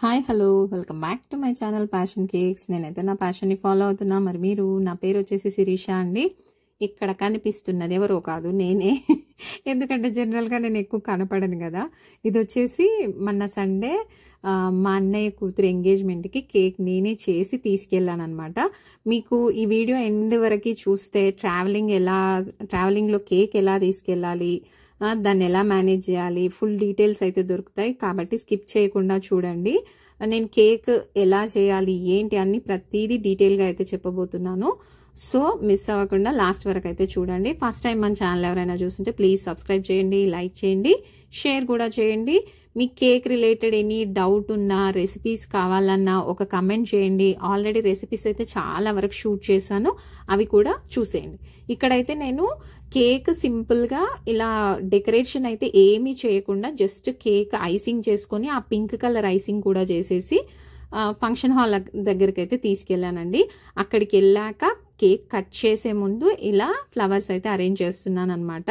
Hi hello welcome back to my channel passion cakes. నేనైతే నా ప్యాషన్ని follow అవుతున్నా. మరి మీరు? నా పేరు వచ్చేసి శిరీష అండి. ఇక్కడ కనిపిస్తున్నది ఎవరో కాదు, నేనే. ఎందుకంటే జనరల్గా నేను ఎక్కువ కనపడను కదా. ఇది వచ్చేసి మొన్న సండే మా అన్నయ్య కూతురు ఎంగేజ్మెంట్కి కేక్ నేనే చేసి తీసుకెళ్ళాను అనమాట. మీకు ఈ వీడియో ఎండ్ వరకు చూస్తే ట్రావెలింగ్లో కేక్ ఎలా తీసుకెళ్ళాలి, దాన్ని ఎలా మేనేజ్ చేయాలి, ఫుల్ డీటెయిల్స్ అయితే దొరుకుతాయి. కాబట్టి స్కిప్ చేయకుండా చూడండి. నేను కేక్ ఎలా చేయాలి ఏంటి అన్ని ప్రతిదీ డీటెయిల్గా అయితే చెప్పబోతున్నాను. సో మిస్ అవ్వకుండా లాస్ట్ వరకు అయితే చూడండి. ఫస్ట్ టైం మన ఛానల్ ఎవరైనా చూస్తుంటే ప్లీజ్ సబ్స్క్రైబ్ చేయండి, లైక్ చేయండి, షేర్ కూడా చేయండి. మీ కేక్ రిలేటెడ్ ఎనీ డౌట్ ఉన్నా, రెసిపీస్ కావాలన్నా ఒక కమెంట్ చేయండి. ఆల్రెడీ రెసిపీస్ అయితే చాలా వరకు షూట్ చేశాను, అవి కూడా చూసేయండి. ఇక్కడైతే నేను కేక్ సింపుల్గా ఇలా డెకరేషన్ అయితే ఏమీ చేయకుండా జస్ట్ కేక్ ఐసింగ్ చేసుకొని ఆ పింక్ కలర్ ఐసింగ్ కూడా చేసేసి ఫంక్షన్ హాల్ దగ్గరికి అయితే తీసుకెళ్ళానండి. అక్కడికి వెళ్ళాక కేక్ కట్ చేసే ముందు ఇలా ఫ్లవర్స్ అయితే అరేంజ్ చేస్తున్నాను అనమాట.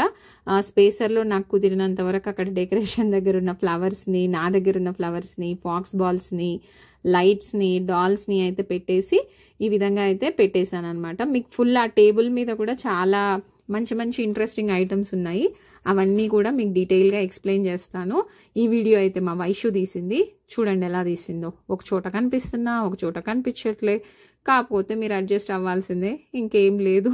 స్పేసర్లో నాకు కుదిరినంత వరకు అక్కడ డెకరేషన్ దగ్గర ఉన్న ఫ్లవర్స్ని, నా దగ్గర ఉన్న ఫ్లవర్స్ని, ఫాక్స్ బాల్స్ని, లైట్స్ని, డాల్స్ని అయితే పెట్టేసి ఈ విధంగా అయితే పెట్టేశాను అనమాట. మీకు ఫుల్ ఆ టేబుల్ మీద కూడా చాలా మంచి మంచి ఇంట్రెస్టింగ్ ఐటమ్స్ ఉన్నాయి. అవన్నీ కూడా మీకు డీటెయిల్గా ఎక్స్ప్లెయిన్ చేస్తాను. ఈ వీడియో అయితే మా వైషు తీసింది. చూడండి ఎలా తీసిందో. ఒక చోట కనిపిస్తున్నా, ఒక చోట కనిపించట్లే. కాకపోతే మీరు అడ్జస్ట్ అవ్వాల్సిందే, ఇంకేం లేదు.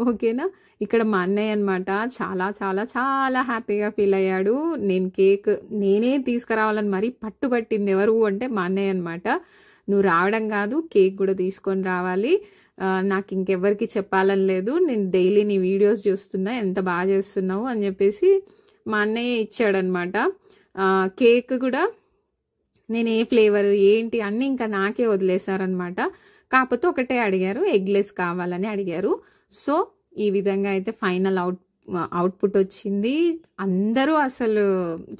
ఓకేనా. ఇక్కడ మా అన్నయ్య అనమాట చాలా చాలా చాలా హ్యాపీగా ఫీల్ అయ్యాడు. నేను కేక్ నేనే తీసుకురావాలని మరీ పట్టుబట్టింది ఎవరు అంటే మా అన్నయ్య అనమాట. నువ్వు రావడం కాదు, కేక్ కూడా తీసుకొని రావాలి, నాకు ఇంకెవరికి చెప్పాలని లేదు, నేను డైలీ నీ వీడియోస్ చూస్తున్నా, ఎంత బాగా చేస్తున్నావు అని చెప్పేసి మా అన్నయ్య ఇచ్చాడనమాట. కేక్ కూడా నేను ఏ ఫ్లేవర్ ఏంటి అన్నీ ఇంకా నాకే వదిలేశారనమాట. కాకపోతే ఒకటే అడిగారు, ఎగ్లెస్ కావాలని అడిగారు. సో ఈ విధంగా అయితే ఫైనల్ అవుట్పుట్ వచ్చింది. అందరూ అసలు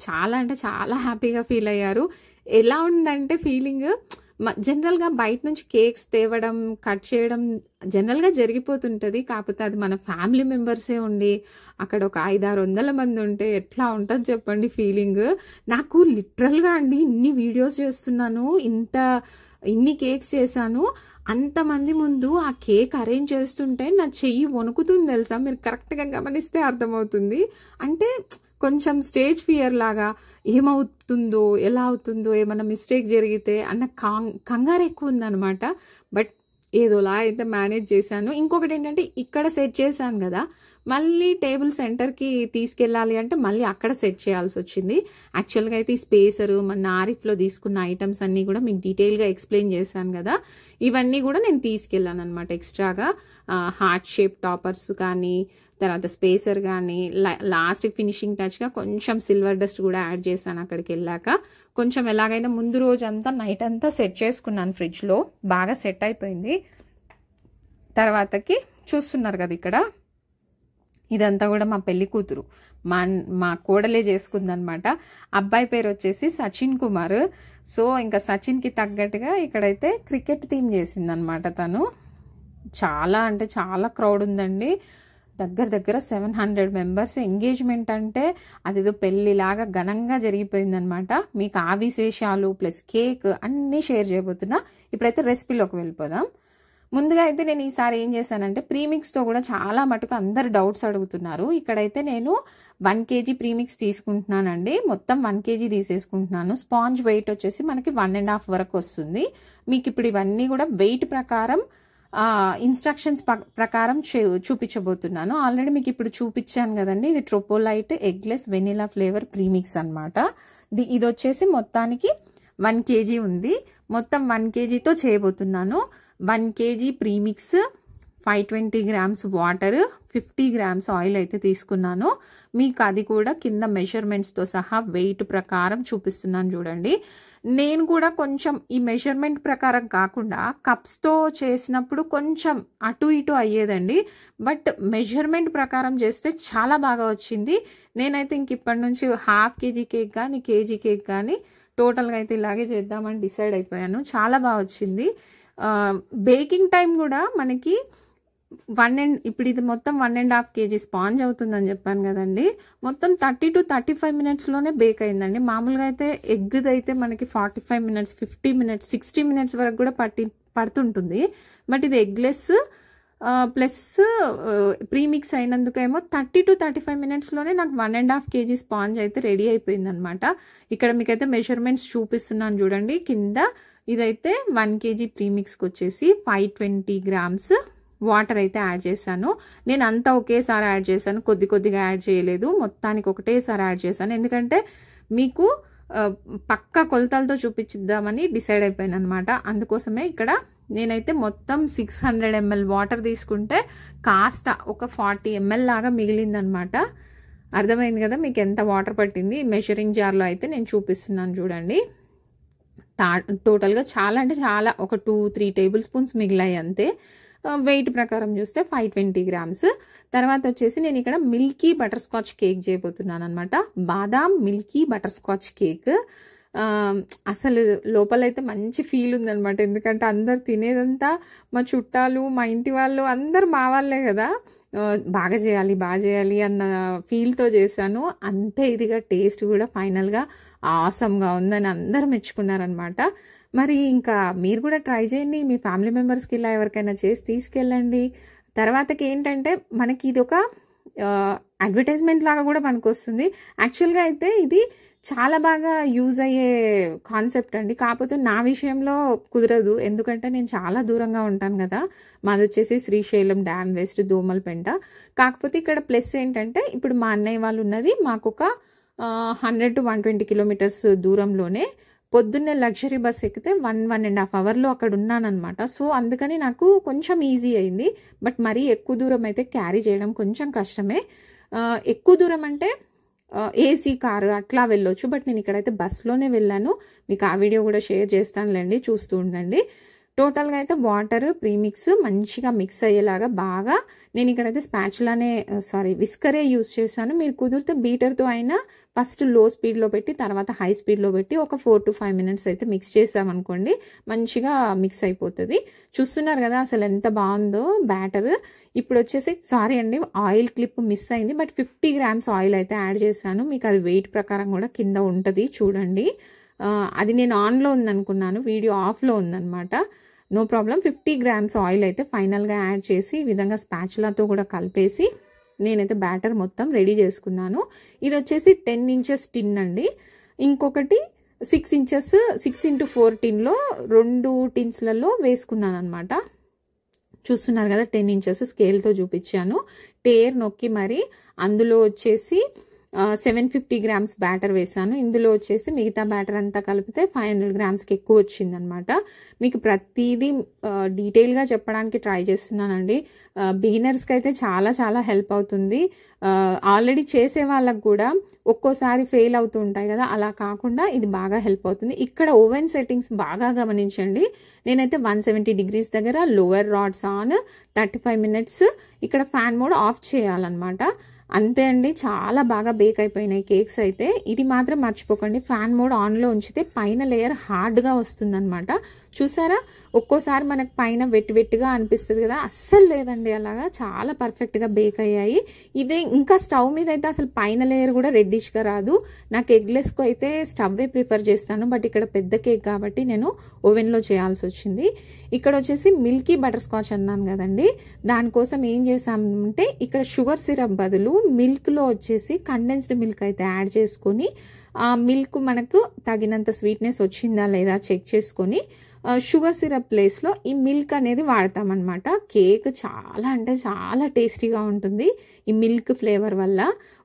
చాలా అంటే చాలా హ్యాపీగా ఫీల్ అయ్యారు. ఎలా ఉందంటే ఫీలింగ్, జనరల్గా బయట నుంచి కేక్స్ తేవడం, కట్ చేయడం జనరల్గా జరిగిపోతుంటుంది. కాకపోతే అది మన ఫ్యామిలీ మెంబర్సే ఉండి అక్కడ ఒక 500-600 మంది ఉంటే ఎట్లా ఉంటుంది చెప్పండి ఫీలింగ్. నాకు లిటరల్గా అండి ఇన్ని వీడియోస్ చేస్తున్నాను, ఇన్ని కేక్స్ చేశాను, అంతమంది ముందు ఆ కేక్ అరేంజ్ చేస్తుంటే నా చెయ్యి వణుకుతుంది తెలుసా. మీరు కరెక్ట్గా గమనిస్తే అర్థమవుతుంది. అంటే కొంచెం స్టేజ్ ఫియర్ లాగా, ఏమవుతుందో ఎలా అవుతుందో, ఏమైనా మిస్టేక్ జరిగితే అన్న కంగారు ఎక్కువ ఉందనమాట. బట్ ఏదోలా అయితే మేనేజ్ చేశాను. ఇంకొకటి ఏంటంటే ఇక్కడ సెట్ చేశాను కదా, మళ్ళీ టేబుల్ సెంటర్కి తీసుకెళ్ళాలి అంటే మళ్ళీ అక్కడ సెట్ చేయాల్సి వచ్చింది. యాక్చువల్గా అయితే ఈ స్పేసరు మన ఆరిఫ్లో తీసుకున్న ఐటమ్స్ అన్నీ కూడా మీకు డీటెయిల్గా ఎక్స్ప్లెయిన్ చేశాను కదా, ఇవన్నీ కూడా నేను తీసుకెళ్ళాను అనమాట. ఎక్స్ట్రాగా హార్ట్ షేప్ టాపర్స్ కానీ, తర్వాత స్పేసర్ కానీ, లాస్ట్ ఫినిషింగ్ టచ్గా కొంచెం సిల్వర్ డస్ట్ కూడా యాడ్ చేశాను అక్కడికి వెళ్ళాక. కొంచెం ఎలాగైనా ముందు రోజంతా నైట్ అంతా సెట్ చేసుకున్నాను ఫ్రిడ్జ్లో, బాగా సెట్ అయిపోయింది. తర్వాతకి చూస్తున్నారు కదా ఇక్కడ, ఇదంతా కూడా మా పెళ్లి కూతురు, మా కోడలే చేసుకుందనమాట. అబ్బాయి పేరు వచ్చేసి సచిన్ కుమార్. సో ఇంకా సచిన్కి తగ్గట్టుగా ఇక్కడైతే క్రికెట్ థీమ్ చేసిందనమాట తను. చాలా అంటే చాలా క్రౌడ్ ఉందండి. దగ్గర 700 మెంబర్స్. ఎంగేజ్మెంట్ అంటే అదేదో పెళ్లిలాగా ఘనంగా జరిగిపోయిందనమాట. మీకు ఆ విశేషాలు ప్లస్ కేక్ అన్నీ షేర్ చేయబోతున్నా. ఇప్పుడైతే రెసిపీలోకి వెళ్ళిపోదాం. ముందుగా అయితే నేను ఈసారి ఏం చేశానంటే ప్రీమిక్స్తో కూడా చాలా మటుకు అందరు డౌట్స్ అడుగుతున్నారు. ఇక్కడైతే నేను 1 kg ప్రీమిక్స్ తీసుకుంటున్నానండి. మొత్తం 1 kg తీసేసుకుంటున్నాను. స్పాంజ్ వెయిట్ వచ్చేసి మనకి 1.5 వరకు వస్తుంది. మీకు ఇప్పుడు ఇవన్నీ కూడా వెయిట్ ప్రకారం ఇన్స్ట్రక్షన్స్ ప్రకారం చూపించబోతున్నాను. ఆల్రెడీ మీకు ఇప్పుడు చూపించాను కదండి. ఇది ట్రోపోలైట్ ఎగ్లెస్ వెనిలా ఫ్లేవర్ ప్రీమిక్స్ అనమాట. ఇది వచ్చేసి మొత్తానికి 1 kg ఉంది. మొత్తం 1 kgతో చేయబోతున్నాను. 1 kg premix, 520 grams water, 50 grams oil అయితే తీసుకున్నాను. మీకు అది కూడా కింద మెజర్మెంట్స్తో సహా వెయిట్ ప్రకారం చూపిస్తున్నాను చూడండి. నేను కూడా కొంచెం ఈ మెజర్మెంట్ ప్రకారం కాకుండా కప్స్తో చేసినప్పుడు కొంచెం అటు ఇటు అయ్యేదండి. బట్ మెజర్మెంట్ ప్రకారం చేస్తే చాలా బాగా వచ్చింది. నేనైతే ఇంక ఇప్పటి నుంచి 1/2 kg కేక్ కానీ, కేజీ కేక్ కానీ టోటల్గా అయితే ఇలాగే చేద్దామని డిసైడ్ అయిపోయాను. చాలా బాగా వచ్చింది. బేకింగ్ టైం కూడా మనకి ఇప్పుడు ఇది మొత్తం 1.5 kg స్పాంజ్ అవుతుందని చెప్పాను కదండి. మొత్తం 30 to 35 మినిట్స్లోనే బేక్ అయిందండి. మామూలుగా అయితే ఎగ్ది అయితే మనకి 45 మినిట్స్, 50 మినిట్స్, 60 మినిట్స్ వరకు కూడా పడుతుంటుంది. బట్ ఇది ఎగ్లెస్ ప్లస్ ప్రీమిక్స్ అయినందుకేమో 30 to 35 మినిట్స్లోనే నాకు 1.5 kg స్పాంజ్ అయితే రెడీ అయిపోయింది అనమాట. ఇక్కడ మీకైతే మెజర్మెంట్స్ చూపిస్తున్నాను చూడండి. కింద ఇదైతే 1 kg ప్రీమిక్స్కి వచ్చేసి 520 grams వాటర్ అయితే యాడ్ చేశాను. నేను అంతా ఒకేసారి యాడ్ చేశాను, కొద్దిగా యాడ్ చేయలేదు. మొత్తానికి ఒకటేసారి యాడ్ చేశాను, ఎందుకంటే మీకు పక్కా కొలతలతో చూపించిద్దామని డిసైడ్ అయిపోయాను అనమాట. అందుకోసమే ఇక్కడ నేనైతే మొత్తం 600 ml వాటర్ తీసుకుంటే కాస్త ఒక 40 ml లాగా మిగిలిందనమాట. అర్థమైంది కదా మీకు ఎంత వాటర్ పట్టింది. మెషరింగ్ జార్లో అయితే నేను చూపిస్తున్నాను చూడండి. టోటల్గా చాలా అంటే చాలా ఒక 2-3 టేబుల్ స్పూన్స్ మిగిలాయి అంతే. వెయిట్ ప్రకారం చూస్తే 520 grams. తర్వాత వచ్చేసి నేను ఇక్కడ మిల్కీ బటర్ స్కాచ్ కేక్ చేయబోతున్నాను అనమాట. బాదాం మిల్కీ బటర్ స్కాచ్ కేక్. అసలు లోపలైతే మంచి ఫీల్ ఉందనమాట. ఎందుకంటే అందరు తినేదంతా మా చుట్టాలు, మా ఇంటి వాళ్ళు అందరు మా వాళ్ళే కదా. బాగా చేయాలి అన్న ఫీల్తో చేశాను. అంతే ఇదిగా టేస్ట్ కూడా ఫైనల్గా ఆసమ్గా ఉందని అందరూ మెచ్చుకున్నారనమాట. మరి ఇంకా మీరు కూడా ట్రై చేయండి. మీ ఫ్యామిలీ మెంబర్స్కి ఇలా ఎవరికైనా చేసి తీసుకెళ్ళండి. తర్వాతకి ఏంటంటే మనకి ఇది ఒక అడ్వర్టైజ్మెంట్ లాగా కూడా పనికొస్తుంది. యాక్చువల్గా అయితే ఇది చాలా బాగా యూజ్ అయ్యే కాన్సెప్ట్ అండి. కాకపోతే నా విషయంలో కుదరదు, ఎందుకంటే నేను చాలా దూరంగా ఉంటాను కదా. మాది వచ్చేసి శ్రీశైలం డ్యామ్ వెస్ట్ దోమలపెంట. కాకపోతే ఇక్కడ ప్లస్ ఏంటంటే ఇప్పుడు మా అన్నయ్య వాళ్ళు ఉన్నది మాకు ఒక 100 to 120 kilometers దూరంలోనే. పొద్దున్నే లగ్జరీ బస్ ఎక్కితే 1.5 అవర్లో అక్కడ ఉన్నానమాట. సో అందుకని నాకు కొంచెం ఈజీ అయింది. బట్ మరీ ఎక్కువ దూరం అయితే క్యారీ చేయడం కొంచెం కష్టమే. ఎక్కువ దూరం అంటే ఏసీ కారు అట్లా వెళ్ళొచ్చు. బట్ నేను ఇక్కడైతే బస్లోనే వెళ్ళాను. మీకు ఆ వీడియో కూడా షేర్ చేస్తానులేండి, చూస్తూ ఉండండి. టోటల్గా అయితే వాటర్ ప్రీమిక్స్ మంచిగా మిక్స్ అయ్యేలాగా బాగా నేను ఇక్కడైతే విస్కరే యూజ్ చేశాను. మీరు కుదిరితే బీటర్తో అయినా ఫస్ట్ లో స్పీడ్లో పెట్టి తర్వాత హై స్పీడ్లో పెట్టి ఒక 4 to 5 minutes అయితే మిక్స్ చేసామనుకోండి, మంచిగా మిక్స్ అయిపోతుంది. చూస్తున్నారు కదా అసలు ఎంత బాగుందో బ్యాటర్. ఇప్పుడు వచ్చేసి ఆయిల్ క్లిప్ మిస్ అయింది. బట్ 50 grams ఆయిల్ అయితే యాడ్ చేశాను. మీకు అది వెయిట్ ప్రకారం కూడా కింద ఉంటుంది చూడండి. అది నేను ఆన్లో ఉందనుకున్నాను, వీడియో ఆఫ్లో ఉందన్నమాట. No problem. 50 grams ఆయిల్ అయితే ఫైనల్గా యాడ్ చేసి ఈ విధంగా స్పాచులాతో కూడా కలిపేసి నేనైతే బ్యాటర్ మొత్తం రెడీ చేసుకున్నాను. ఇది వచ్చేసి 10 inches టిన్ అండి. ఇంకొకటి 6 inches 6x4 టిన్లో 2 టిన్స్లలో వేసుకున్నాను అనమాట. చూస్తున్నారు కదా 10 inches స్కేల్తో చూపించాను. టేర్ నొక్కి మరి అందులో వచ్చేసి 750 grams బ్యాటర్ వేసాను. ఇందులో వచ్చేసి మిగతా బ్యాటర్ అంతా కలిపితే 500 gramsకి ఎక్కువ వచ్చిందనమాట. మీకు ప్రతిదీ డీటెయిల్గా చెప్పడానికి ట్రై చేస్తున్నానండి. బిగినర్స్కి అయితే చాలా చాలా హెల్ప్ అవుతుంది. ఆల్రెడీ చేసే వాళ్ళకు కూడా ఒక్కోసారి ఫెయిల్ అవుతూ ఉంటాయి కదా, అలా కాకుండా ఇది బాగా హెల్ప్ అవుతుంది. ఇక్కడ ఓవెన్ సెట్టింగ్స్ బాగా గమనించండి. నేనైతే 170 degrees దగ్గర లోవర్ రాడ్స్ ఆన్ 35 minutes. ఇక్కడ ఫ్యాన్ మోడ్ ఆఫ్ చేయాలన్నమాట. అంతే అండి, చాలా బాగా బేక్ అయిపోయినాయి కేక్స్ అయితే. ఇది మాత్రం మర్చిపోకండి, ఫ్యాన్ మోడ్ ఆన్లో ఉంచితే పైన లేయర్ హార్డ్గా వస్తుందన్నమాట. చూసారా, ఒక్కోసారి మనకు పైన వెట్టుగా అనిపిస్తుంది కదా, అస్సలు లేదండి, అలాగా చాలా పర్ఫెక్ట్గా బేక్ అయ్యాయి. ఇదే ఇంకా స్టవ్ మీద అయితే అసలు పైన లేయర్ కూడా రెడ్డిష్గా రాదు. నాకు ఎగ్లెస్కు అయితే స్టవ్వే ప్రిఫర్ చేస్తాను. బట్ ఇక్కడ పెద్ద కేక్ కాబట్టి నేను ఓవెన్లో చేయాల్సి వచ్చింది. ఇక్కడ వచ్చేసి మిల్కీ బటర్ స్కాచ్ అన్నాను కదండి, దానికోసం ఏం చేసామంటే ఇక్కడ షుగర్ సిరప్ బదులు మిల్క్లో వచ్చేసి కండెన్స్డ్ మిల్క్ అయితే యాడ్ చేసుకొని, ఆ మిల్క్ మనకు తగినంత స్వీట్నెస్ వచ్చిందా లేదా చెక్ చేసుకొని షుగర్ సిరప్ ప్లేస్లో ఈ మిల్క్ అనేది వాడతామన్నమాట. కేక్ చాలా అంటే చాలా టేస్టీగా ఉంటుంది ఈ మిల్క్ ఫ్లేవర్ వల్ల.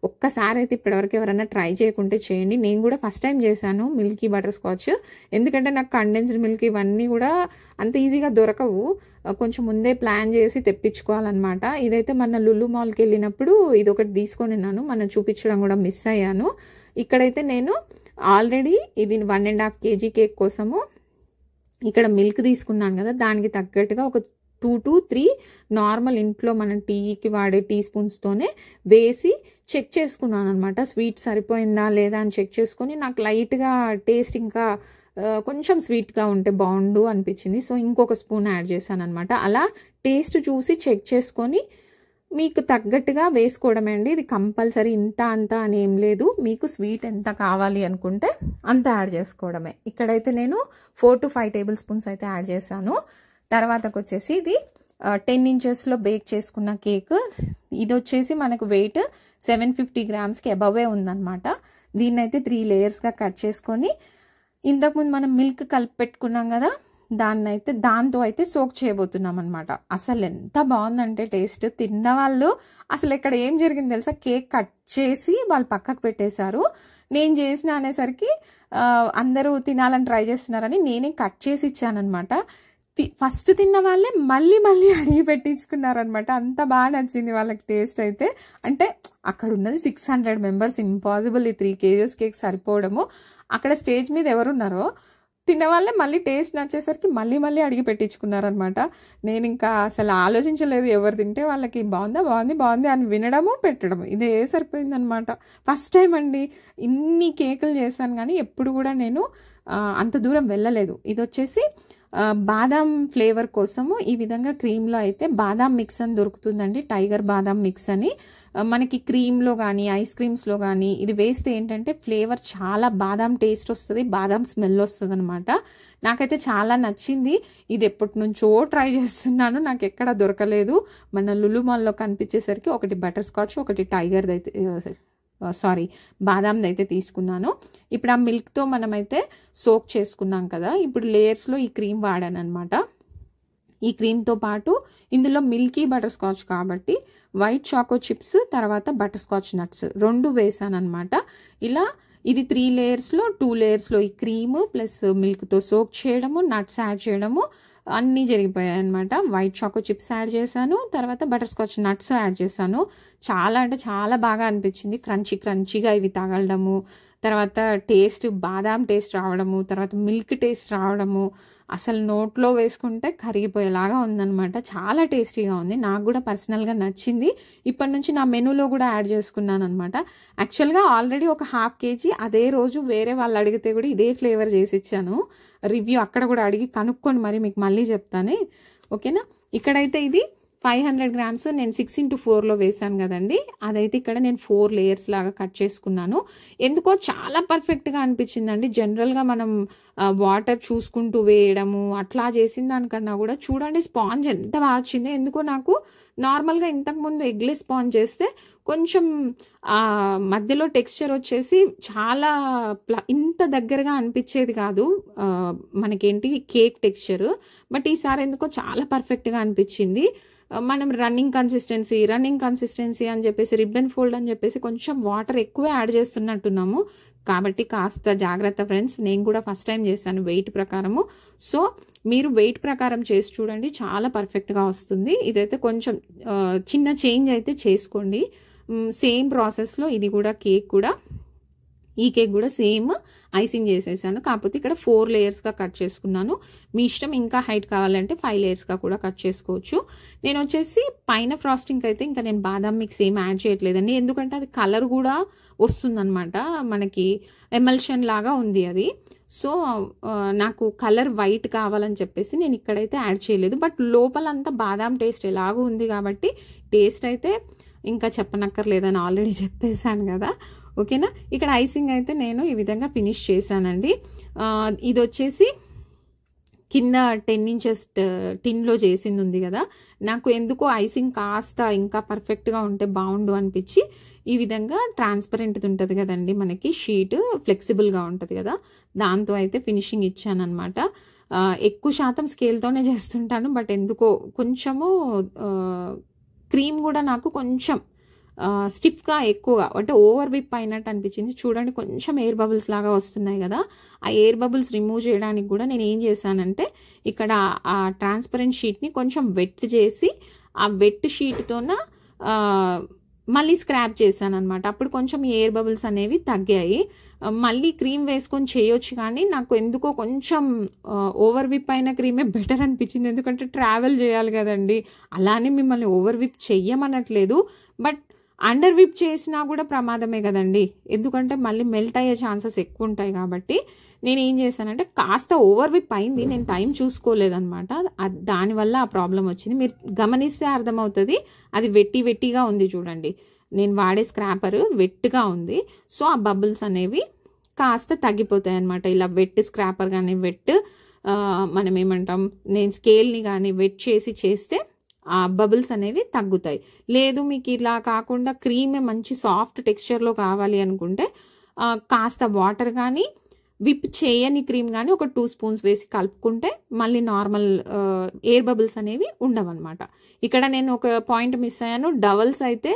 ఒక్కసారి అయితే ఇప్పటివరకు ఎవరైనా ట్రై చేయకుంటే చేయండి. నేను కూడా ఫస్ట్ టైం చేశాను మిల్కీ బటర్ స్కాచ్. ఎందుకంటే నాకు కండెన్స్డ్ మిల్క్ ఇవన్నీ కూడా అంత ఈజీగా దొరకవు, కొంచెం ముందే ప్లాన్ చేసి తెప్పించుకోవాలన్నమాట. ఇదైతే మన లులు మాల్కి వెళ్ళినప్పుడు ఇది ఒకటి తీసుకొని ఉన్నాను, మనం చూపించడం కూడా మిస్ అయ్యాను. ఇక్కడైతే నేను ఆల్రెడీ ఇది 1.5 kg కేక్ కోసము ఇక్కడ మిల్క్ తీసుకున్నాను కదా, దానికి తగ్గట్టుగా ఒక 2 to 3 నార్మల్ ఇంట్లో మనం టీకి వాడే టీ స్పూన్స్తోనే వేసి చెక్ చేసుకున్నాను అనమాట. స్వీట్ సరిపోయిందా లేదా అని చెక్ చేసుకొని, నాకు లైట్గా టేస్ట్ ఇంకా కొంచెం స్వీట్గా ఉంటే బాగుండు అనిపించింది. సో ఇంకొక స్పూన్ యాడ్ చేశాను అనమాట. అలా టేస్ట్ చూసి చెక్ చేసుకొని మీకు తగ్గట్టుగా వేసుకోవడమే అండి. ఇది కంపల్సరీ ఇంత అంత అని ఏం లేదు. మీకు స్వీట్ ఎంత కావాలి అనుకుంటే అంత యాడ్ చేసుకోవడమే. ఇక్కడైతే నేను 4 to 5 టేబుల్ స్పూన్స్ అయితే యాడ్ చేశాను. తర్వాతకు వచ్చేసి ఇది 10 ఇంచెస్లో బేక్ చేసుకున్న కేక్. ఇది వచ్చేసి మనకు వెయిట్ 750 గ్రామ్స్కి అబవే ఉందన్నమాట. దీన్నైతే 3 లేయర్స్గా కట్ చేసుకొని ఇంతకుముందు మనం మిల్క్ కలిపి పెట్టుకున్నాం కదా, దాంతో అయితే సోక్ చేయబోతున్నాం అనమాట. అసలు ఎంత బాగుందంటే టేస్ట్, తిన్న వాళ్ళు అసలు ఇక్కడ ఏం జరిగింది తెలుసా, కేక్ కట్ చేసి వాళ్ళు పక్కకు పెట్టేశారు. నేను చేసిన అనేసరికి అందరూ తినాలని ట్రై చేస్తున్నారని నేనే కట్ చేసి ఇచ్చానమాట. ఫస్ట్ తిన్న వాళ్ళే మళ్ళీ మళ్ళీ అడిగి పెట్టించుకున్నారనమాట. అంత బాగా నచ్చింది వాళ్ళకి టేస్ట్ అయితే. అంటే అక్కడ ఉన్నది 600 మెంబర్స్, ఇంపాసిబుల్ ఈ 3 kgs కేక్ సరిపోవడము. అక్కడ స్టేజ్ మీద ఎవరున్నారో తిన్న వాళ్ళే మళ్ళీ టేస్ట్ నచ్చేసరికి మళ్ళీ మళ్ళీ అడిగి పెట్టించుకున్నారనమాట. నేను ఇంకా అసలు ఆలోచించలేదు, ఎవరు తింటే వాళ్ళకి బాగుంది అని వినడము పెట్టడము ఇదే సరిపోయిందనమాట. ఫస్ట్ టైం అండి ఇన్ని కేకులు చేశాను, కానీ ఎప్పుడు కూడా నేను అంత దూరం వెళ్ళలేదు. ఇది వచ్చేసి బాదాం ఫ్లేవర్ కోసము ఈ విధంగా క్రీమ్లో అయితే బాదాం మిక్స్ అని దొరుకుతుందండి, టైగర్ బాదాం మిక్స్ అని. మనకి క్రీమ్లో కానీ ఐస్ క్రీమ్స్లో కానీ ఇది వేస్తే ఏంటంటే ఫ్లేవర్ చాలా బాదాం టేస్ట్ వస్తుంది, బాదాం స్మెల్ వస్తుంది అనమాట. నాకైతే చాలా నచ్చింది. ఇది ఎప్పటి నుంచో ట్రై చేస్తున్నాను, నాకు ఎక్కడ దొరకలేదు. మన లులు మాల్లో కనిపించేసరికి ఒకటి బటర్ స్కాచ్, ఒకటి టైగర్ది అయితే బాదాంది అయితే తీసుకున్నాను. ఇప్పుడు ఆ మిల్క్తో మనమైతే సోక్ చేసుకున్నాం కదా, ఇప్పుడు లేయర్స్లో ఈ క్రీమ్ వాడాను అనమాట. ఈ క్రీమ్తో పాటు ఇందులో మిల్కీ బటర్ స్కాచ్ కాబట్టి వైట్ చాకో చిప్స్, తర్వాత బటర్ స్కాచ్ నట్స్ 2 వేసాను అనమాట. ఇలా ఇది 3 లేయర్స్లో 2 లేయర్స్లో ఈ క్రీము ప్లస్ మిల్క్తో సోక్ చేయడము, నట్స్ యాడ్ చేయడము అన్నీ జరిగిపోయాయి అనమాట. వైట్ చాకో చిప్స్ యాడ్ చేశాను, తర్వాత బటర్ స్కాచ్ నట్స్ యాడ్ చేశాను. చాలా అంటే చాలా బాగా అనిపించింది. క్రంచీగా ఇవి తగలడము, తర్వాత టేస్ట్ బాదాం టేస్ట్ రావడము, తర్వాత మిల్క్ టేస్ట్ రావడము, అసలు నోట్లో వేసుకుంటే కరిగిపోయేలాగా ఉందన్నమాట. చాలా టేస్టీగా ఉంది, నాకు కూడా పర్సనల్గా నచ్చింది. ఇప్పటి నుంచి నా మెనూలో కూడా యాడ్ చేసుకున్నాను అనమాట. యాక్చువల్గా ఆల్రెడీ ఒక 1/2 kg అదే రోజు వేరే వాళ్ళు అడిగితే కూడా ఇదే ఫ్లేవర్ చేసి ఇచ్చాను. రివ్యూ అక్కడ కూడా అడిగి కనుక్కొని మరి మీకు మళ్ళీ చెప్తానే, ఓకేనా. ఇక్కడైతే ఇది 500 గ్రామ్స్ నేను 6x4లో వేసాను కదండి, అదైతే ఇక్కడ నేను 4 లేయర్స్ లాగా కట్ చేసుకున్నాను. ఎందుకో చాలా పర్ఫెక్ట్గా అనిపించిందండి. జనరల్గా మనం వాటర్ చూసుకుంటూ వేయడము అట్లా చేసిన దానికన్నా కూడా చూడండి స్పాంజ్ ఎంత బాగా వచ్చిందో. ఎందుకో నాకు నార్మల్గా ఇంతకుముందు ఎగ్లెస్ స్పాంజ్ చేస్తే కొంచెం మధ్యలో టెక్స్చర్ వచ్చేసి చాలా ఇంత దగ్గరగా అనిపించేది కాదు మనకేంటి కేక్ టెక్స్చర్. బట్ ఈసారి ఎందుకో చాలా పర్ఫెక్ట్గా అనిపించింది. మనం రన్నింగ్ కన్సిస్టెన్సీ అని చెప్పేసి రిబ్బన్ ఫోల్డ్ అని చెప్పేసి కొంచెం వాటర్ ఎక్కువ యాడ్ చేస్తున్నట్టున్నాము. కాబట్టి కాస్త జాగ్రత్త ఫ్రెండ్స్. నేను కూడా ఫస్ట్ టైం చేశాను వెయిట్ ప్రకారము. సో మీరు వెయిట్ ప్రకారం చేసి చూడండి, చాలా పర్ఫెక్ట్గా వస్తుంది. ఇదైతే కొంచెం చిన్న చేంజ్ అయితే చేసుకోండి. సేమ్ ప్రాసెస్లో ఇది కూడా ఈ కేక్ కూడా సేమ్ ఐసింగ్ చేసేసాను. కాకపోతే ఇక్కడ 4 లేయర్స్గా కట్ చేసుకున్నాను. మీ ఇష్టం, ఇంకా హైట్ కావాలంటే 5 లేయర్స్గా కూడా కట్ చేసుకోవచ్చు. నేను వచ్చేసి పైన ఫ్రాస్టింగ్ అయితే ఇంకా నేను బాదాం మిక్స్ ఏం యాడ్ చేయట్లేదండి, ఎందుకంటే అది కలర్ కూడా వస్తుందన్నమాట, మనకి ఎమల్షన్ లాగా ఉంది అది. సో నాకు కలర్ వైట్ కావాలని చెప్పేసి నేను ఇక్కడైతే యాడ్ చేయలేదు. బట్ లోపలంతా బాదాం టేస్ట్ ఎలాగో ఉంది కాబట్టి టేస్ట్ అయితే ఇంకా చెప్పనక్కర్లేదని ఆల్రెడీ చెప్పేశాను కదా, ఓకేనా. ఇక్కడ ఐసింగ్ అయితే నేను ఈ విధంగా ఫినిష్ చేశానండి. ఇది వచ్చేసి కింద 10 inches టిన్లో చేసింది ఉంది కదా, నాకు ఎందుకో ఐసింగ్ కాస్త ఇంకా పర్ఫెక్ట్గా ఉంటే బాగుండు అనిపించి ఈ విధంగా ట్రాన్స్పరెంట్ది ఉంటుంది కదండి మనకి షీట్, ఫ్లెక్సిబుల్గా ఉంటుంది కదా, దాంతో అయితే ఫినిషింగ్ ఇచ్చానమాట. ఎక్కువ శాతం స్కేల్తోనే చేస్తుంటాను, బట్ ఎందుకో కొంచెము క్రీమ్ కూడా నాకు కొంచెం స్టిఫ్గా ఎక్కువగా అంటే ఓవర్ విప్ అయినట్టు అనిపించింది. చూడండి కొంచెం ఎయిర్ బబుల్స్ లాగా వస్తున్నాయి కదా, ఆ ఎయిర్ బబుల్స్ రిమూవ్ చేయడానికి కూడా నేను ఏం చేశానంటే ఇక్కడ ఆ ట్రాన్స్పరెంట్ షీట్ని కొంచెం వెట్ చేసి ఆ వెట్ షీట్తోన మళ్ళీ స్క్రాప్ చేశాను అనమాట. అప్పుడు కొంచెం ఎయిర్ బబుల్స్ అనేవి తగ్గాయి. మళ్ళీ క్రీమ్ వేసుకొని చేయొచ్చు, కానీ నాకు ఎందుకో కొంచెం ఓవర్ విప్ అయిన క్రీమే బెటర్ అనిపించింది. ఎందుకంటే ట్రావెల్ చేయాలి కదండి, అలానే మిమ్మల్ని ఓవర్ విప్ చెయ్యమనట్లేదు, బట్ అండర్ విప్ చేసినా కూడా ప్రమాదమే కదండి, ఎందుకంటే మళ్ళీ మెల్ట్ అయ్యే ఛాన్సెస్ ఎక్కువ ఉంటాయి. కాబట్టి నేనేం చేశానంటే కాస్త ఓవర్ విప్ అయింది, నేను టైం చూసుకోలేదనమాట, దానివల్ల ఆ ప్రాబ్లం వచ్చింది. మీరు గమనిస్తే అర్థమవుతుంది, అది వెట్టిగా ఉంది చూడండి. నేను వాడే స్క్రాపర్ వెట్గా ఉంది, సో ఆ బబుల్స్ అనేవి కాస్త తగ్గిపోతాయి అనమాట. ఇలా వెట్ స్క్రాపర్ కానీ మనం ఏమంటాం, నేను స్కేల్ని కానీ వెట్ చేస్తే ఆ బబుల్స్ అనేవి తగ్గుతాయి. లేదు మీకు ఇలా కాకుండా క్రీమే మంచి సాఫ్ట్ టెక్స్చర్లో కావాలి అనుకుంటే కాస్త వాటర్ కానీ విప్ చేయని క్రీమ్ కానీ ఒక 2 స్పూన్స్ వేసి కలుపుకుంటే మళ్ళీ నార్మల్ ఎయిర్ బబుల్స్ అనేవి ఉండవన్నమాట. ఇక్కడ నేను ఒక పాయింట్ మిస్ అయ్యాను. డవల్స్ అయితే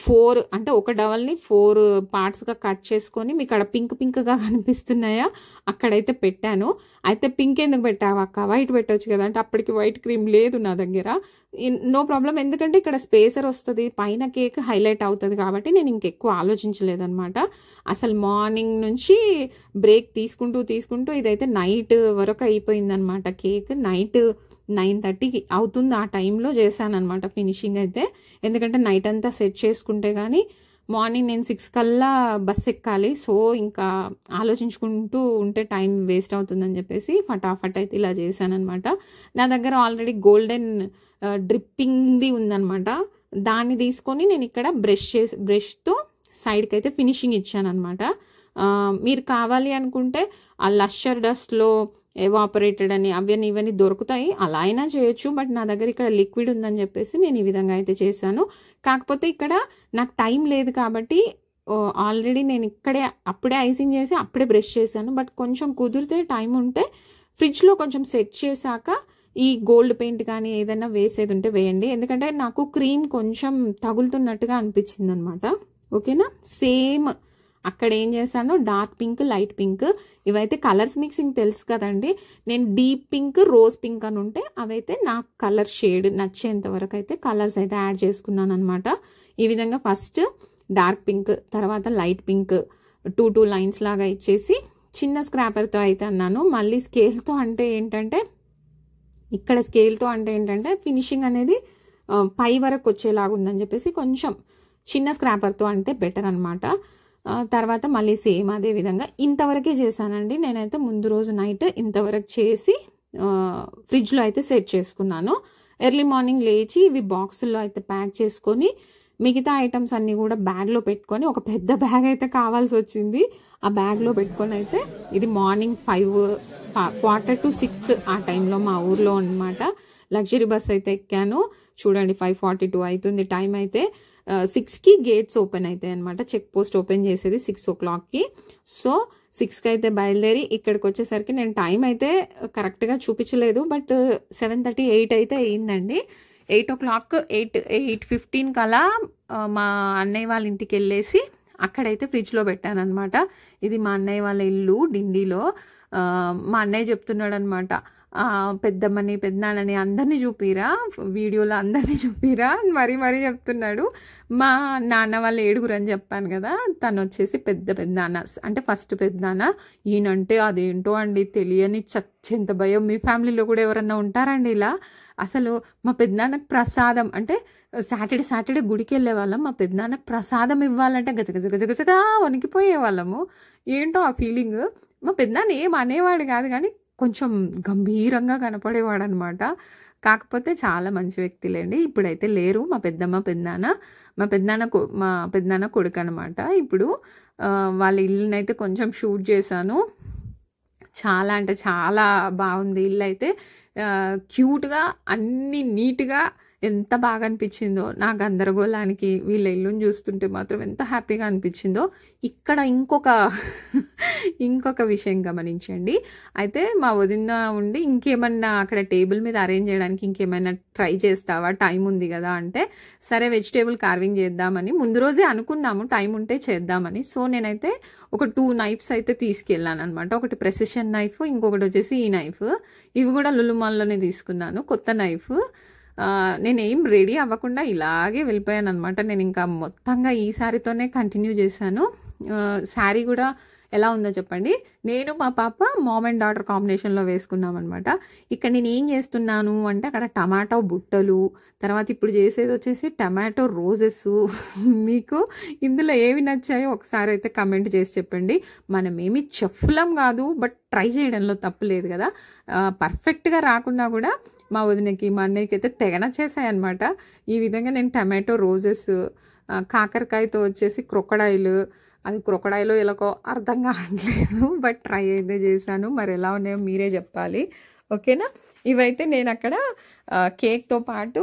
4 అంటే ఒక డవల్ని 4 పార్ట్స్గా కట్ చేసుకొని మీకు అక్కడ పింక్గా కనిపిస్తున్నాయా, అక్కడైతే పెట్టాను. అయితే పింక్ ఎందుకు పెట్టావు అక్క, వైట్ పెట్టవచ్చు కదా అంటే అప్పటికి వైట్ క్రీమ్ లేదు నా దగ్గర. నో ప్రాబ్లం, ఎందుకంటే ఇక్కడ స్పేసర్ వస్తుంది, పైన కేక్ హైలైట్ అవుతుంది కాబట్టి నేను ఇంకెక్కువ ఆలోచించలేదన్నమాట. అసలు మార్నింగ్ నుంచి బ్రేక్ తీసుకుంటూ ఇదైతే నైట్ వరకు అయిపోయిందనమాట. కేక్ నైట్ 9:30 అవుతుంది, ఆ టైంలో చేశానమాట ఫినిషింగ్ అయితే. ఎందుకంటే నైట్ అంతా సెట్ చేసుకుంటే కానీ మార్నింగ్ నేను 6 కల్లా బస్ ఎక్కాలి. సో ఇంకా ఆలోచించుకుంటూ ఉంటే టైం వేస్ట్ అవుతుందని చెప్పేసి ఫటాఫట్ అయితే ఇలా చేశానమాట. నా దగ్గర ఆల్రెడీ డ్రిప్పింగ్ది ఉందనమాట, దాన్ని తీసుకొని నేను ఇక్కడ బ్రష్తో సైడ్కి అయితే ఫినిషింగ్ ఇచ్చానమాట. మీరు కావాలి అనుకుంటే ఆ లషర్ డస్ట్లో ఎవాపరేటెడ్ అని ఇవన్నీ దొరుకుతాయి, అలా అయినా చేయొచ్చు. బట్ నా దగ్గర ఇక్కడ లిక్విడ్ ఉందని చెప్పేసి నేను ఈ విధంగా అయితే చేశాను. కాకపోతే ఇక్కడ నాకు టైం లేదు కాబట్టి ఆల్రెడీ నేను అప్పుడే ఐసింగ్ చేసి అప్పుడే బ్రష్ చేశాను. బట్ కొంచెం కుదిరితే టైం ఉంటే ఫ్రిడ్జ్లో కొంచెం సెట్ చేశాక ఈ గోల్డ్ పెయింట్ కానీ ఏదైనా వేసేది ఉంటే వేయండి. ఎందుకంటే నాకు క్రీమ్ కొంచెం తగులుతున్నట్టుగా అనిపించింది అనమాట. ఓకేనా, సేమ్ అక్కడ ఏం చేశాను, డార్క్ పింక్, లైట్ పింక్, ఇవైతే కలర్స్ మిక్సింగ్ తెలుసు కదండి. నేను డీప్ పింక్, రోజ్ పింక్ అని ఉంటే అవైతే నాకు కలర్ షేడ్ నచ్చేంత వరకు అయితే కలర్స్ అయితే యాడ్ చేసుకున్నాను అనమాట. ఈ విధంగా ఫస్ట్ డార్క్ పింక్, తర్వాత లైట్ పింక్ 2 లైన్స్ లాగా ఇచ్చేసి చిన్న స్క్రాపర్తో అయితే అన్నాను. మళ్ళీ స్కేల్తో అంటే ఏంటంటే ఫినిషింగ్ అనేది పై వరకు వచ్చేలాగా ఉందని చెప్పేసి కొంచెం చిన్న స్క్రాపర్తో అంటే బెటర్ అనమాట. తర్వాత మళ్ళీ సేమ్ అదే విధంగా ఇంతవరకే చేశానండి నేనైతే. ముందు రోజు నైట్ ఇంతవరకు చేసి ఫ్రిడ్జ్లో అయితే సెట్ చేసుకున్నాను. ఎర్లీ మార్నింగ్ లేచి ఇవి బాక్సుల్లో అయితే ప్యాక్ చేసుకొని మిగతా ఐటమ్స్ అన్నీ కూడా బ్యాగ్లో పెట్టుకొని, ఒక పెద్ద బ్యాగ్ అయితే కావాల్సి వచ్చింది, ఆ బ్యాగ్లో పెట్టుకొని అయితే ఇది మార్నింగ్ 5:45 ఆ టైంలో మా ఊర్లో అనమాట లగ్జరీ బస్ అయితే ఎక్కాను. చూడండి 5:42 అవుతుంది టైం అయితే. 6కి గేట్స్ ఓపెన్ అవుతాయి అనమాట, చెక్ పోస్ట్ ఓపెన్ చేసేది 6 o'clockకి. సో 6కి అయితే బయలుదేరి ఇక్కడికి వచ్చేసరికి నేను టైం అయితే కరెక్ట్గా చూపించలేదు, బట్ 7:30, 8 అయితే అయ్యిందండి. 8 o'clock 8:15 కలా మా అన్నయ్య వాళ్ళ ఇంటికి వెళ్ళేసి అక్కడైతే ఫ్రిడ్జ్లో పెట్టాను అనమాట. ఇది మా అన్నయ్య వాళ్ళ ఇల్లు డిండిలో. మా అన్నయ్య చెప్తున్నాడు అనమాట, పెద్దమ్మని పెద్దనాన్నని అందరినీ చూపిరా, వీడియోలో అందరినీ చూపిరా మరీ చెప్తున్నాడు. మా నాన్న వాళ్ళు 7 అని చెప్పాను కదా, తను వచ్చేసి పెద్దనాన్న అంటే ఫస్ట్ పెద్దనాన్న. ఈయనంటే అదేంటో అండి తెలియని చచ్చేంత భయం. మీ ఫ్యామిలీలో కూడా ఎవరన్నా ఉంటారండి ఇలా? అసలు మా పెద్దనాన్నకు ప్రసాదం అంటే సాటర్డే గుడికి వెళ్ళే వాళ్ళం, మా పెద్దనాన్నకు ప్రసాదం ఇవ్వాలంటే గజగజగా వణికిపోయే వాళ్ళము. ఏంటో ఆ ఫీలింగ్. మా పెద్దనాన్న ఏం అనేవాడు కాదు కానీ కొంచెం గంభీరంగా కనపడేవాడు అనమాట. కాకపోతే చాలా మంచి వ్యక్తిలేండి. ఇప్పుడైతే లేరు మా పెద్దనాన్న. మా పెద్దనాన్న కొడుకు అనమాట. ఇప్పుడు వాళ్ళ ఇల్లునైతే కొంచెం షూట్ చేశాను. చాలా అంటే చాలా బాగుంది ఇల్లు అయితే. క్యూట్గా అన్నీ నీట్గా ఎంత బాగా అనిపించిందో. నా గందరగోళానికి వీళ్ళ ఇల్లుని చూస్తుంటే మాత్రం ఎంత హ్యాపీగా అనిపించిందో. ఇక్కడ ఇంకొక విషయం గమనించండి. అయితే మా వదిన ఉండి ఇంకేమన్నా అక్కడ టేబుల్ మీద అరేంజ్ చేయడానికి ఇంకేమైనా ట్రై చేస్తావా, టైం ఉంది కదా అంటే, సరే వెజిటేబుల్ కార్వింగ్ చేద్దామని ముందు రోజే అనుకున్నాము, టైం ఉంటే చేద్దామని. సో నేనైతే ఒక 2 నైఫ్స్ అయితే తీసుకెళ్ళాను అనమాట. ఒకటి ప్రెసిషన్ నైఫ్, ఇంకొకటి వచ్చేసి ఈ నైఫ్. ఇవి కూడా లులుమాల్లోనే తీసుకున్నాను, కొత్త నైఫ్. నేనేం రెడీ అవ్వకుండా ఇలాగే వెళ్ళిపోయాను అనమాట. నేను ఇంకా మొత్తంగా ఈ శారీతోనే కంటిన్యూ చేశాను. శారీ కూడా ఎలా ఉందో చెప్పండి. నేను మా పాప మామ్ అండ్ డాటర్ కాంబినేషన్లో వేసుకున్నాం అనమాట. ఇక్కడ నేను ఏం చేస్తున్నాను అంటే అక్కడ టమాటో బుట్టలు, తర్వాత ఇప్పుడు చేసేది వచ్చేసి టమాటో రోజెస్. మీకు ఇందులో ఏవి నచ్చాయో ఒకసారి అయితే కమెంట్ చేసి చెప్పండి. మనం ఏమి చెఫ్లం కాదు, బట్ ట్రై చేయడంలో తప్పు లేదు కదా. పర్ఫెక్ట్గా రాకున్నా కూడా మా వదినకి మా అన్నయ్యకి అయితే తెగ నచ్చేసాయి అనమాట. ఈ విధంగా నేను టమాటో రోజెస్, కాకరకాయతో వచ్చేసి క్రొకడైల్, అది క్రొకడైలో ఎలాగో అర్థం కావట్లేదు, బట్ ట్రై అయితే చేశాను. మరి ఎలా ఉన్నాయో మీరే చెప్పాలి, ఓకేనా. ఇవైతే నేను అక్కడ కేక్తో పాటు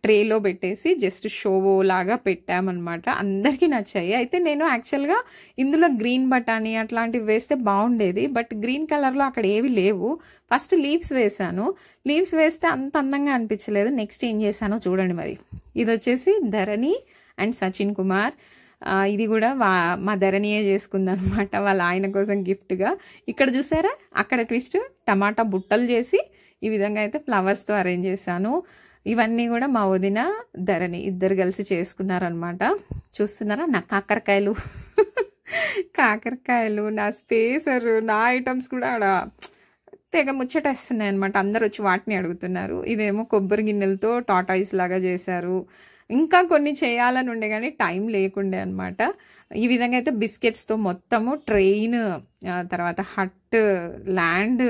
ట్రేలో పెట్టేసి జస్ట్ షో లాగా పెట్టామన్నమాట. అందరికీ నచ్చాయి. అయితే నేను యాక్చువల్గా ఇందులో గ్రీన్ బటానీ అట్లాంటివి వేస్తే బాగుండేది, బట్ గ్రీన్ కలర్లో అక్కడ ఏవి లేవు. ఫస్ట్ లీవ్స్ వేసాను, లీవ్స్ వేస్తే అంత అందంగా అనిపించలేదు. నెక్స్ట్ ఏం చేశానో చూడండి. మరి ఇది వచ్చేసి ధరణి అండ్ సచిన్ కుమార్. ఇది కూడా మా ధరణియే చేసుకుందనమాట వాళ్ళ ఆయన కోసం గిఫ్ట్గా. ఇక్కడ చూసారా, అక్కడ ట్విస్ట్ టమాటా బుట్టలు చేసి ఈ విధంగా అయితే ఫ్లవర్స్తో అరేంజ్ చేశాను. ఇవన్నీ కూడా మా వదిన ధరణి ఇద్దరు కలిసి చేసుకున్నారనమాట. చూస్తున్నారా నా కాకరకాయలు, కాకరకాయలు, నా స్పేసర్, నా ఐటమ్స్ కూడా ఆడ తెగ ముచ్చటేస్తున్నాయి అనమాట. అందరు వచ్చి వాటిని అడుగుతున్నారు. ఇదేమో కొబ్బరి గిన్నెలతో టాటాయిస్ లాగా చేశారు. ఇంకా కొన్ని చేయాలని ఉండే కానీ టైం లేకుండే అనమాట. ఈ విధంగా అయితే బిస్కెట్స్తో మొత్తము ట్రైన్, తర్వాత హట్, ల్యాండ్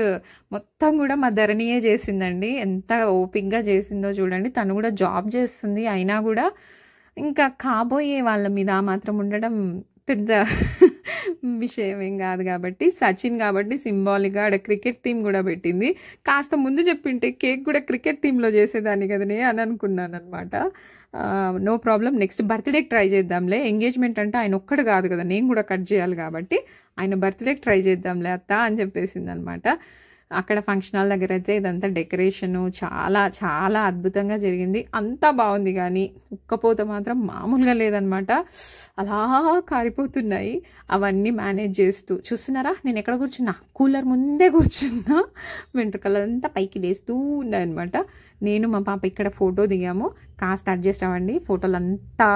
మొత్తం కూడా మా ధరణియే చేసిందండి. ఎంత ఓపిక్గా చేసిందో చూడండి. తను కూడా జాబ్ చేస్తుంది, అయినా కూడా ఇంకా కాబోయే వాళ్ళ మీద ఆ మాత్రం ఉండడం పెద్ద విషయం ఏం కాదు. కాబట్టి సచిన్ కాబట్టి సింబాలిక్గా ఆడ క్రికెట్ థీమ్ కూడా పెట్టింది. కాస్త ముందు చెప్పింటే కేక్ కూడా క్రికెట్ థీమ్లో చేసేదాన్ని కదనే అని అనుకున్నాను అనమాట. నో ప్రాబ్లం, నెక్స్ట్ బర్త్డేకి ట్రై చేద్దాంలే. ఎంగేజ్మెంట్ అంటే ఆయన ఒక్కడు కాదు కదా, నేను కూడా కట్ చేయాలి కాబట్టి ఆయన బర్త్డేకి ట్రై చేద్దాంలే అత్త అని చెప్పేసింది అనమాట. అక్కడ ఫంక్షన్ హాల్ దగ్గర అయితే ఇదంతా డెకరేషను చాలా చాలా అద్భుతంగా జరిగింది. అంతా బాగుంది, కానీ ఉక్కపోత మాత్రం మామూలుగా లేదనమాట. అలా కారిపోతున్నాయి. అవన్నీ మేనేజ్ చేస్తూ చూస్తున్నారా, నేను ఎక్కడ కూర్చున్నా, కూలర్ ముందే కూర్చున్నా. వెంట్రుకలంతా పైకి లేస్తూ ఉన్నాయన్నమాట. నేను మా పాప ఇక్కడ ఫోటో దిగాము. కాస్త అడ్జస్ట్ అవ్వండి, ఫోటోలు అంతా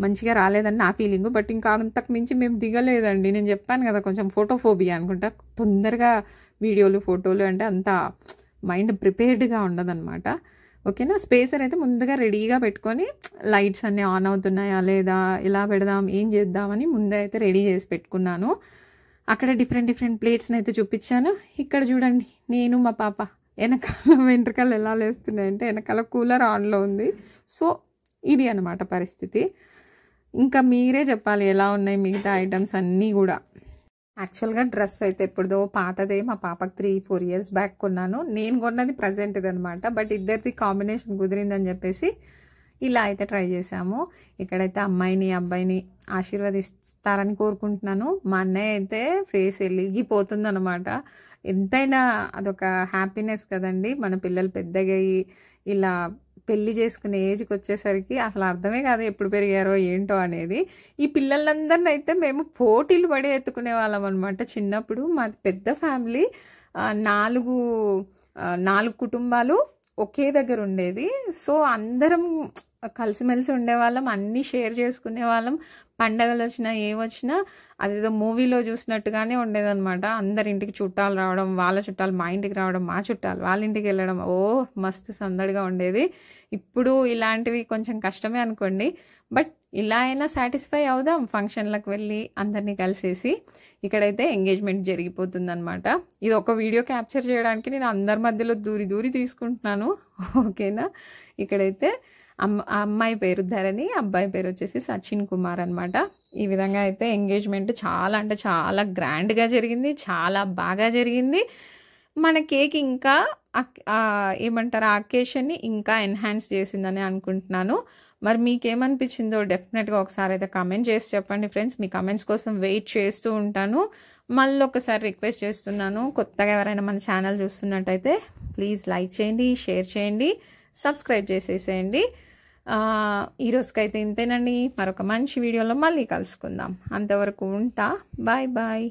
మంచిగా రాలేదని నా ఫీలింగు. బట్ ఇంకా అంతకు మించి మేము దిగలేదండి. నేను చెప్పాను కదా కొంచెం ఫోటోఫోబియా అనుకుంటా. తొందరగా వీడియోలు ఫోటోలు అంటే అంత మైండ్ ప్రిపేర్డ్గా ఉండదన్నమాట. ఓకేనా. స్పేసర్ అయితే ముందుగా రెడీగా పెట్టుకొని లైట్స్ అన్నీ ఆన్ అవుతున్నాయా లేదా, ఇలా పెడదాం, ఏం చేద్దామని ముందే అయితే రెడీ చేసి పెట్టుకున్నాను. అక్కడ డిఫరెంట్ ప్లేట్స్ని అయితే చూపించాను. ఇక్కడ చూడండి, నేను మా పాప వెనకాల వెంట్రుకలు ఎలా లేస్తున్నాయంటే వెనకాల కూలర్ ఆన్లో ఉంది. సో ఇది అన్నమాట పరిస్థితి. ఇంకా మీరే చెప్పాలి ఎలా ఉన్నాయి మిగతా ఐటమ్స్ అన్నీ కూడా. యాక్చువల్గా డ్రెస్ అయితే ఎప్పుడుదో పాతదే, మా పాపకు 3-4 years బ్యాక్ కొన్నాను. నేను కొన్నది ప్రజెంట్ ఇది అనమాట. బట్ ఇద్దరిది కాంబినేషన్ కుదిరిందని చెప్పేసి ఇలా అయితే ట్రై చేసాము. ఇక్కడైతే అమ్మాయిని అబ్బాయిని ఆశీర్వదిస్తారని కోరుకుంటున్నాను. మా అన్నయ్య అయితే ఫేస్ వెలిగిపోతుంది అనమాట. ఎంతైనా అదొక హ్యాపీనెస్ కదండి. మన పిల్లలు పెద్దగా ఇలా పెళ్లి చేసుకునే ఏజ్కి వచ్చేసరికి అసలు అర్థమే కాదు ఎప్పుడు పెరిగారో ఏంటో అనేది. ఈ పిల్లలందరినీ అయితే మేము పోటీలు పడి ఎత్తుకునే వాళ్ళం అనమాట చిన్నప్పుడు. మాది పెద్ద ఫ్యామిలీ, 4 కుటుంబాలు ఒకే దగ్గర ఉండేది. సో అందరం కలిసిమెలిసి ఉండేవాళ్ళం, అన్నీ షేర్ చేసుకునే వాళ్ళం. పండగలు వచ్చినా ఏమొచ్చినా అదేదో మూవీలో చూసినట్టుగానే ఉండేదన్నమాట. అందరింటికి చుట్టాలు రావడం, వాళ్ళ చుట్టాలు మా ఇంటికి రావడం, మా చుట్టాలు వాళ్ళ ఇంటికి వెళ్ళడం, మస్తు సందడిగా ఉండేది. ఇప్పుడు ఇలాంటివి కొంచెం కష్టమే అనుకోండి, బట్ ఇలా అయినా సాటిస్ఫై అవుదాం ఫంక్షన్లకు వెళ్ళి అందరినీ కలిసేసి. ఇక్కడైతే ఎంగేజ్మెంట్ జరిగిపోతుందన్నమాట. ఇది ఒక వీడియో క్యాప్చర్ చేయడానికి నేను అందరి మధ్యలో దూరి తీసుకుంటున్నాను, ఓకేనా. ఇక్కడైతే అమ్మాయి పేరు ధరణి, అబ్బాయి పేరు వచ్చేసి సచిన్ కుమార్ అనమాట. ఈ విధంగా అయితే ఎంగేజ్మెంట్ చాలా అంటే చాలా గ్రాండ్గా జరిగింది, చాలా బాగా జరిగింది. మన కేక్ ఇంకా ఏమంటారు ఆ అకేషన్ని ఇంకా ఎన్హాన్స్ చేసిందని అనుకుంటున్నాను. మరి మీకేమనిపించిందో డెఫినెట్గా ఒకసారి అయితే కామెంట్ చేసి చెప్పండి ఫ్రెండ్స్. మీ కామెంట్స్ కోసం వెయిట్ చేస్తూ ఉంటాను. మళ్ళీ ఒకసారి రిక్వెస్ట్ చేస్తున్నాను, కొత్తగా ఎవరైనా మన ఛానల్ చూస్తున్నట్టయితే ప్లీజ్ లైక్ చేయండి, షేర్ చేయండి, సబ్స్క్రైబ్ చేసేసేయండి. ఈరోజుకైతే ఇంతేనండి. మరొక మంచి వీడియోలో మళ్ళీ కలుసుకుందాం. అంతవరకు ఉంటా. Bye bye.